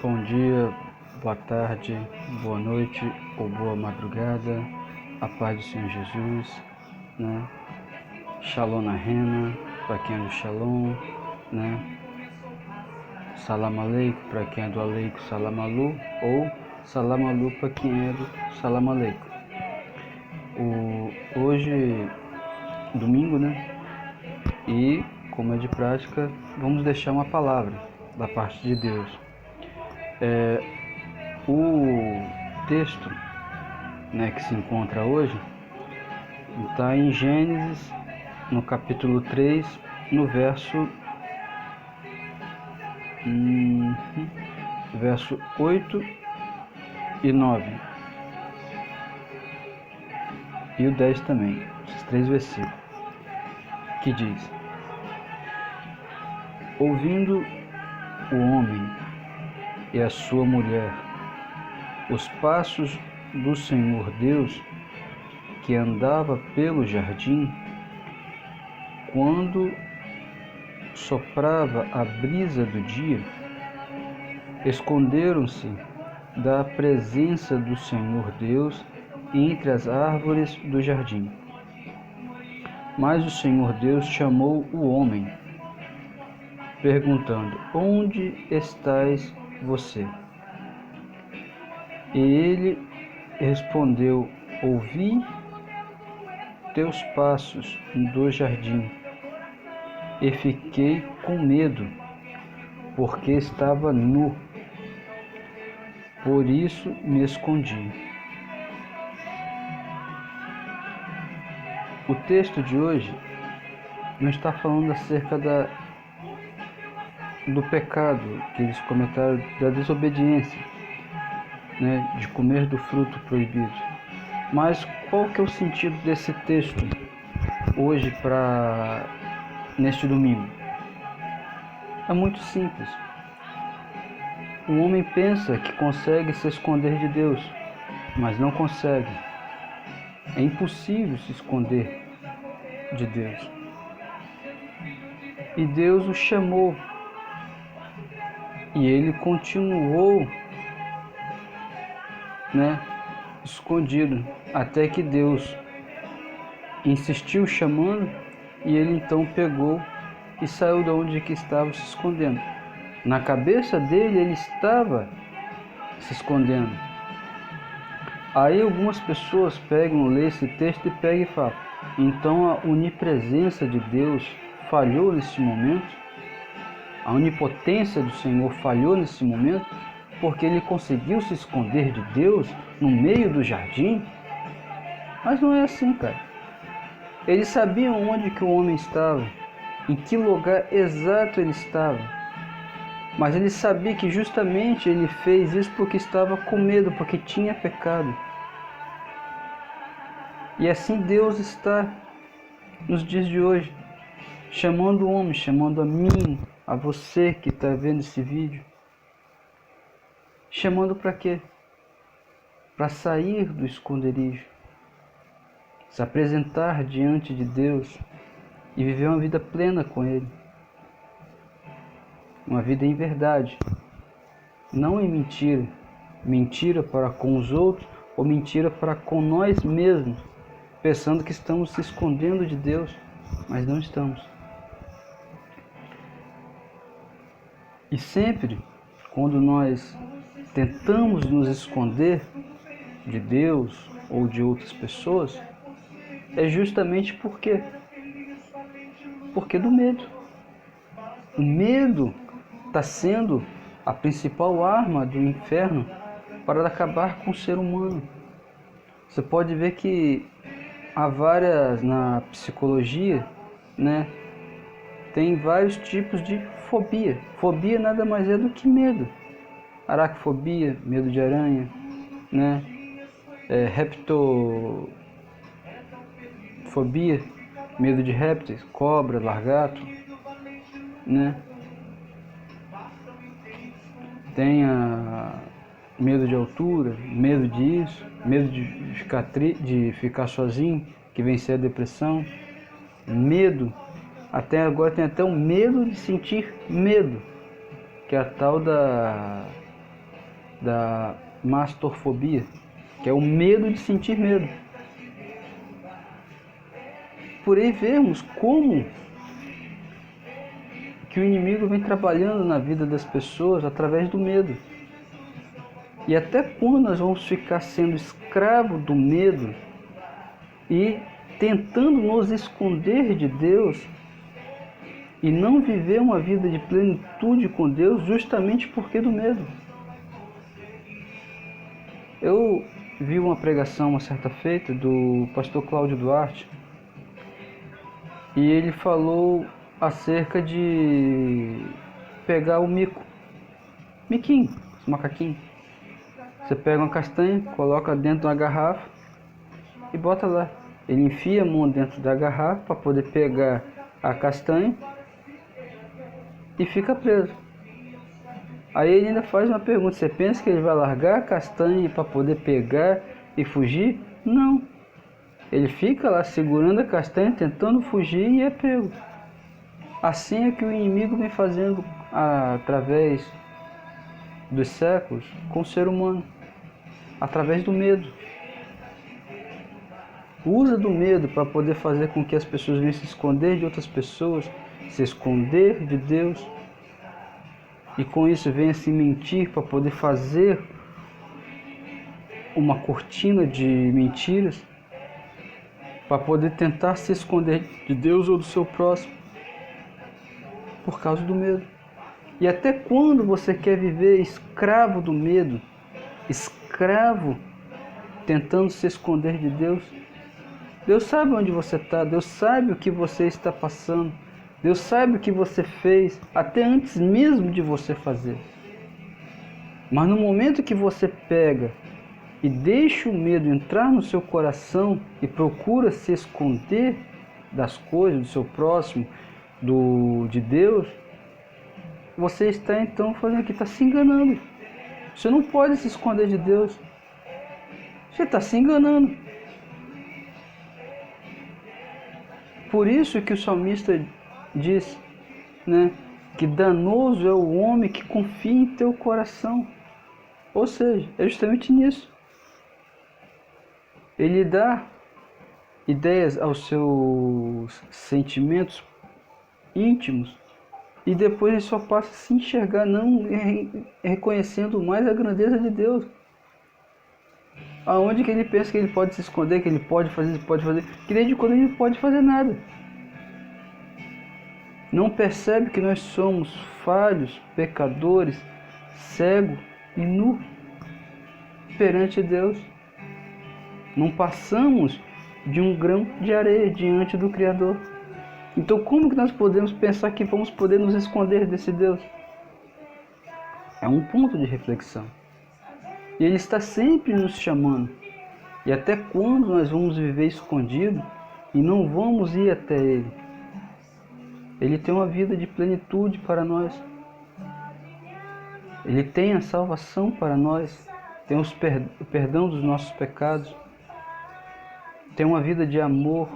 Bom dia, boa tarde, boa noite ou boa madrugada, a paz do Senhor Jesus, né? Shalom na rena, para quem é do Shalom, né? Salam aleikum, para quem é do aleikum, salam alu, ou salam alu para quem é do salam aleikum. Hoje, domingo, né? E, como é de prática, vamos deixar uma palavra da parte de Deus. O texto, né, que se encontra hoje está em Gênesis, no capítulo 3, no verso 8 e 9, e o 10 também, esses 3 versículos, que diz: ouvindo o homem e a sua mulher os passos do Senhor Deus, que andava pelo jardim, quando soprava a brisa do dia, esconderam-se da presença do Senhor Deus entre as árvores do jardim. Mas o Senhor Deus chamou o homem, perguntando: onde estás você? E ele respondeu: ouvi teus passos do jardim e fiquei com medo, porque estava nu, por isso me escondi. O texto de hoje não está falando acerca do pecado que eles cometaram, da desobediência, né, de comer do fruto proibido. Mas qual que é o sentido desse texto hoje neste domingo? É muito simples. O homem pensa que consegue se esconder de Deus, mas não consegue. É impossível se esconder de Deus. E Deus o chamou, e ele continuou, né, escondido, até que Deus insistiu chamando, e ele então pegou e saiu de onde que estava se escondendo. Na cabeça dele, ele estava se escondendo. Aí algumas pessoas lê esse texto e pegam e falam: então a onipresença de Deus falhou nesse momento? A onipotência do Senhor falhou nesse momento? Porque ele conseguiu se esconder de Deus no meio do jardim? Mas não é assim, cara. Eles sabiam onde que o homem estava, em que lugar exato ele estava. Mas ele sabia que justamente ele fez isso porque estava com medo, porque tinha pecado. E assim Deus está nos dias de hoje, chamando o homem, chamando a mim, a você que está vendo esse vídeo. Chamando para quê? Para sair do esconderijo, se apresentar diante de Deus e viver uma vida plena com Ele. Uma vida em verdade, não em mentira. Mentira para com os outros ou mentira para com nós mesmos, pensando que estamos se escondendo de Deus, mas não estamos. E sempre, quando nós tentamos nos esconder de Deus ou de outras pessoas, é justamente porque do medo. O medo está sendo a principal arma do inferno para acabar com o ser humano. Você pode ver que há várias, na psicologia, né, tem vários tipos de fobia. Fobia nada mais é do que medo. Aracnofobia, medo de aranha, né? Reptofobia, medo de répteis, cobra, lagarto, né? Tem medo de altura, medo disso, medo de ficar sozinho, que vem ser a depressão, medo, até agora tem até um medo de sentir medo, que é a tal da mastofobia, que é o medo de sentir medo. Por aí vemos como que o inimigo vem trabalhando na vida das pessoas através do medo. E até quando nós vamos ficar sendo escravo do medo e tentando nos esconder de Deus e não viver uma vida de plenitude com Deus justamente porque do medo? Eu vi uma pregação uma certa feita do pastor Cláudio Duarte e ele falou acerca de pegar o miquinho, os macaquinhos. Você pega uma castanha, coloca dentro de uma garrafa e bota lá. Ele enfia a mão dentro da garrafa para poder pegar a castanha e fica preso. Aí ele ainda faz uma pergunta: você pensa que ele vai largar a castanha para poder pegar e fugir? Não. Ele fica lá segurando a castanha, tentando fugir e é pego. Assim é que o inimigo vem fazendo através dos séculos com o ser humano, através do medo. Usa do medo para poder fazer com que as pessoas venham se esconder de outras pessoas, se esconder de Deus, e com isso venha se mentir para poder fazer uma cortina de mentiras, para poder tentar se esconder de Deus ou do seu próximo, por causa do medo. E até quando você quer viver escravo do medo, escravo tentando se esconder de Deus? Deus sabe onde você está, Deus sabe o que você está passando, Deus sabe o que você fez, até antes mesmo de você fazer. Mas no momento que você pega e deixa o medo entrar no seu coração e procura se esconder das coisas, do seu próximo, de Deus, você está então fazendo o que? Está se enganando. Você não pode se esconder de Deus. Você está se enganando. Por isso que o salmista diz, né, que danoso é o homem que confia em teu coração. Ou seja, é justamente nisso. Ele dá ideias aos seus sentimentos íntimos e depois ele só passa a se enxergar, não reconhecendo mais a grandeza de Deus. Aonde que ele pensa que ele pode se esconder, que ele pode fazer, que desde quando ele não pode fazer nada. Não percebe que nós somos falhos, pecadores, cegos e nu perante Deus. Não passamos de um grão de areia diante do Criador. Então como que nós podemos pensar que vamos poder nos esconder desse Deus? É um ponto de reflexão. E Ele está sempre nos chamando. E até quando nós vamos viver escondido e não vamos ir até Ele? Ele tem uma vida de plenitude para nós. Ele tem a salvação para nós. Tem o perdão dos nossos pecados. Tem uma vida de amor,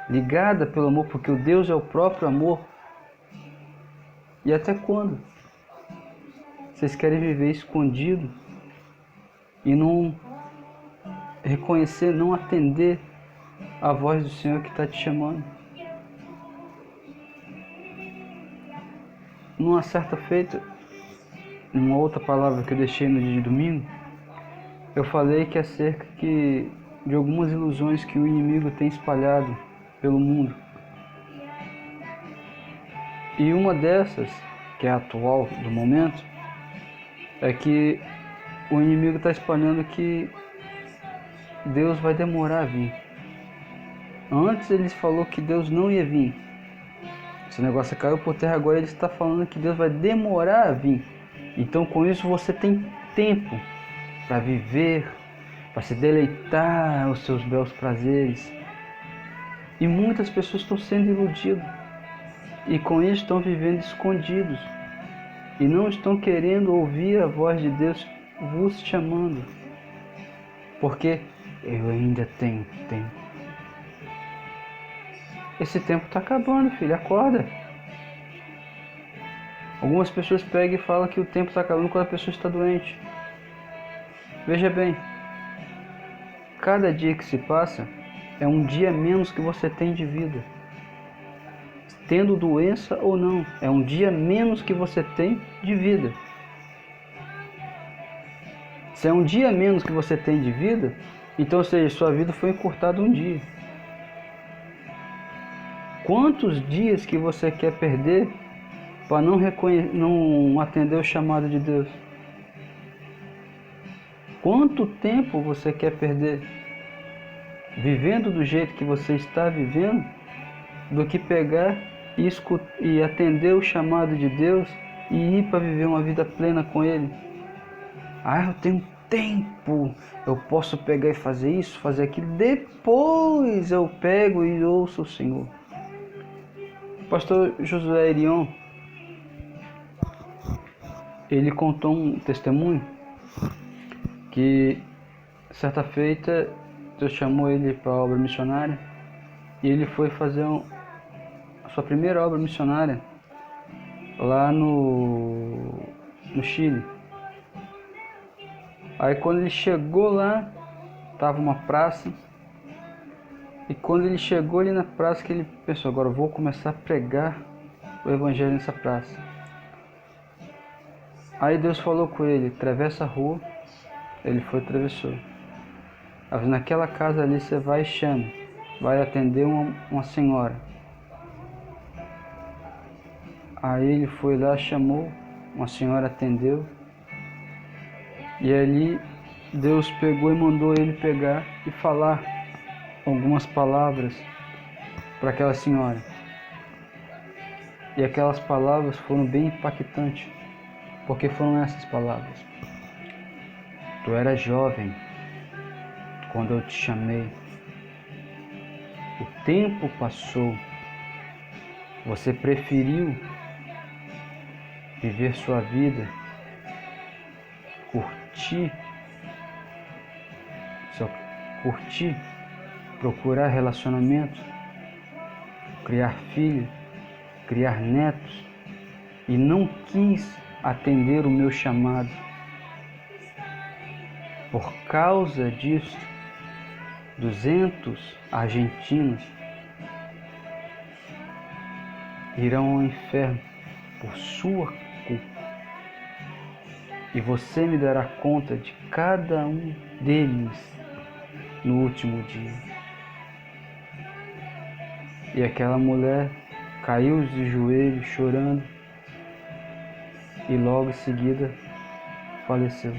ligada pelo amor, porque o Deus é o próprio amor. E até quando vocês querem viver escondido e não reconhecer, não atender a voz do Senhor que está te chamando? Numa certa feita, numa outra palavra que eu deixei no dia de domingo, eu falei que acerca de algumas ilusões que o inimigo tem espalhado pelo mundo. E uma dessas, que é a atual do momento, é que o inimigo está espalhando que Deus vai demorar a vir. Antes ele falou que Deus não ia vir. Esse negócio caiu por terra, agora ele está falando que Deus vai demorar a vir. Então com isso você tem tempo para viver, para se deleitar aos seus belos prazeres. E muitas pessoas estão sendo iludidas. E com isso estão vivendo escondidos. E não estão querendo ouvir a voz de Deus vos chamando. Porque eu ainda tenho tempo. Esse tempo está acabando, filho. Acorda. Algumas pessoas pegam e falam que o tempo está acabando quando a pessoa está doente. Veja bem, cada dia que se passa é um dia menos que você tem de vida. Tendo doença ou não, é um dia menos que você tem de vida. Se é um dia menos que você tem de vida, então, ou seja, sua vida foi encurtada um dia. Quantos dias que você quer perder para não atender o chamado de Deus? Quanto tempo você quer perder vivendo do jeito que você está vivendo, do que pegar e atender o chamado de Deus e ir para viver uma vida plena com Ele? Eu tenho tempo, eu posso pegar e fazer isso, fazer aquilo, depois eu pego e ouço o Senhor. O pastor Josué Erion, ele contou um testemunho que certa feita Deus chamou ele para a obra missionária e ele foi fazer a sua primeira obra missionária lá no Chile. Aí quando ele chegou lá, estava uma praça, e quando ele chegou ali na praça, que ele pensou, agora eu vou começar a pregar o evangelho nessa praça. Aí Deus falou com ele, atravessa a rua. Ele foi e atravessou. Naquela casa ali você vai e chama, vai atender uma senhora. Aí ele foi lá, chamou, uma senhora atendeu. E ali Deus pegou e mandou ele pegar e falar algumas palavras para aquela senhora. E aquelas palavras foram bem impactantes, porque foram essas palavras: tu eras jovem quando eu te chamei, o tempo passou, você preferiu viver sua vida, curtir, procurar relacionamento, criar filhos, criar netos, e não quis atender o meu chamado. Por causa disso, 200 argentinos irão ao inferno por sua culpa. E você me dará conta de cada um deles no último dia. E aquela mulher caiu de joelhos chorando e logo em seguida faleceu.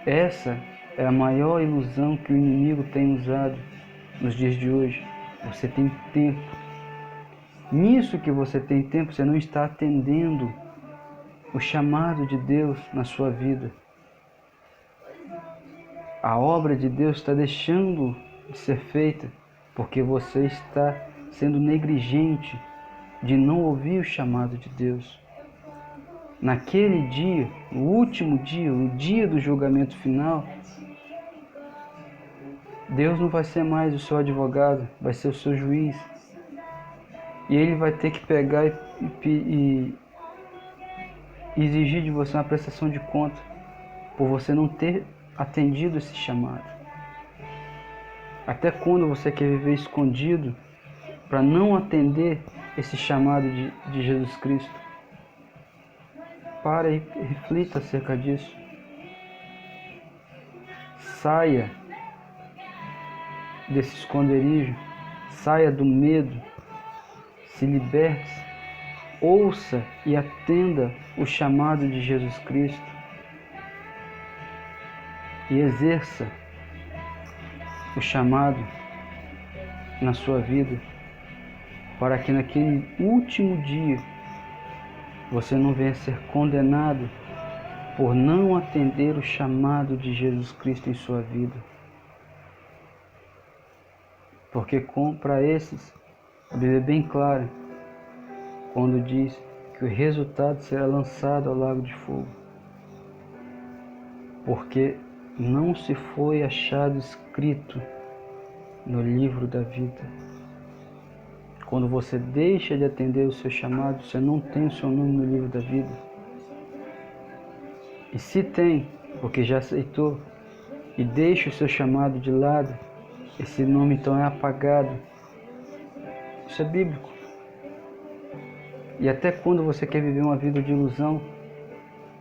Essa é a maior ilusão que o inimigo tem usado nos dias de hoje. Você tem tempo. Nisso que você tem tempo, você não está atendendo o chamado de Deus na sua vida. A obra de Deus está deixando de ser feita porque você está sendo negligente de não ouvir o chamado de Deus. Naquele dia, o último dia, o dia do julgamento final, Deus não vai ser mais o seu advogado, vai ser o seu juiz. E Ele vai ter que pegar e exigir de você uma prestação de conta por você não ter atendido esse chamado. Até quando você quer viver escondido para não atender esse chamado de Jesus Cristo? Para e reflita acerca disso. Saia desse esconderijo, saia do medo, se liberte, ouça e atenda o chamado de Jesus Cristo e exerça o chamado na sua vida, para que naquele último dia você não venha ser condenado por não atender o chamado de Jesus Cristo em sua vida. Porque para esses, a Bíblia é bem clara quando diz que o resultado será lançado ao lago de fogo. Porque não se foi achado escrito no livro da vida. Quando você deixa de atender o seu chamado, você não tem o seu nome no livro da vida. E se tem, porque já aceitou, e deixa o seu chamado de lado, esse nome então é apagado. Isso é bíblico. E até quando você quer viver uma vida de ilusão,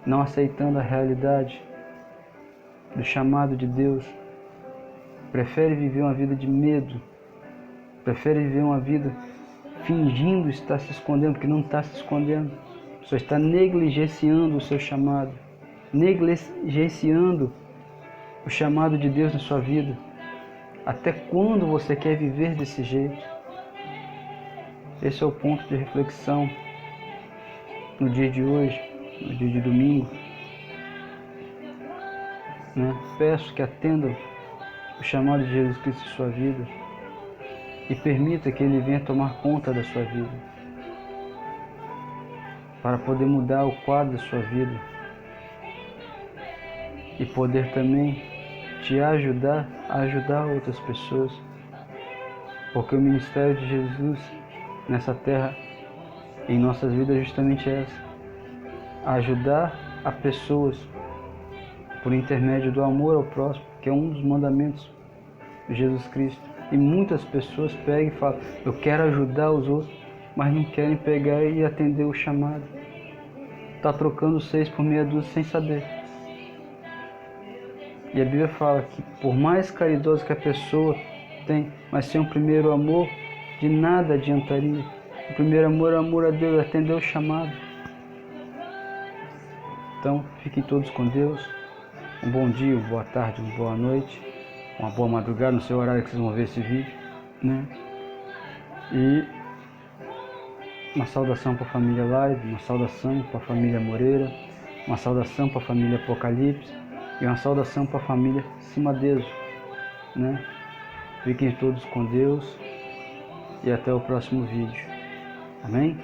não aceitando a realidade do chamado de Deus, prefere viver uma vida de medo, prefere viver uma vida fingindo estar se escondendo, porque não está se escondendo, só está negligenciando o seu chamado, negligenciando o chamado de Deus na sua vida. Até quando você quer viver desse jeito? Esse é o ponto de reflexão no dia de hoje, no dia de domingo. Peço que atendam o chamado de Jesus Cristo em sua vida e permita que Ele venha tomar conta da sua vida, para poder mudar o quadro da sua vida e poder também te ajudar a ajudar outras pessoas, porque o ministério de Jesus nessa terra, em nossas vidas, é justamente essa: ajudar a pessoas por intermédio do amor ao próximo, que é um dos mandamentos de Jesus Cristo. E muitas pessoas pegam e falam: eu quero ajudar os outros, mas não querem pegar e atender o chamado. Está trocando 6 por meia dúzia sem saber. E a Bíblia fala que por mais caridosa que a pessoa tem, mas sem o primeiro amor, de nada adiantaria. O primeiro amor é o amor a Deus, atender o chamado. Então, fiquem todos com Deus. Um bom dia, uma boa tarde, uma boa noite, uma boa madrugada, no seu horário que vocês vão ver esse vídeo, E uma saudação para a família Live, uma saudação para a família Moreira, uma saudação para a família Apocalipse e uma saudação para a família Cimadeso, Fiquem todos com Deus e até o próximo vídeo. Amém?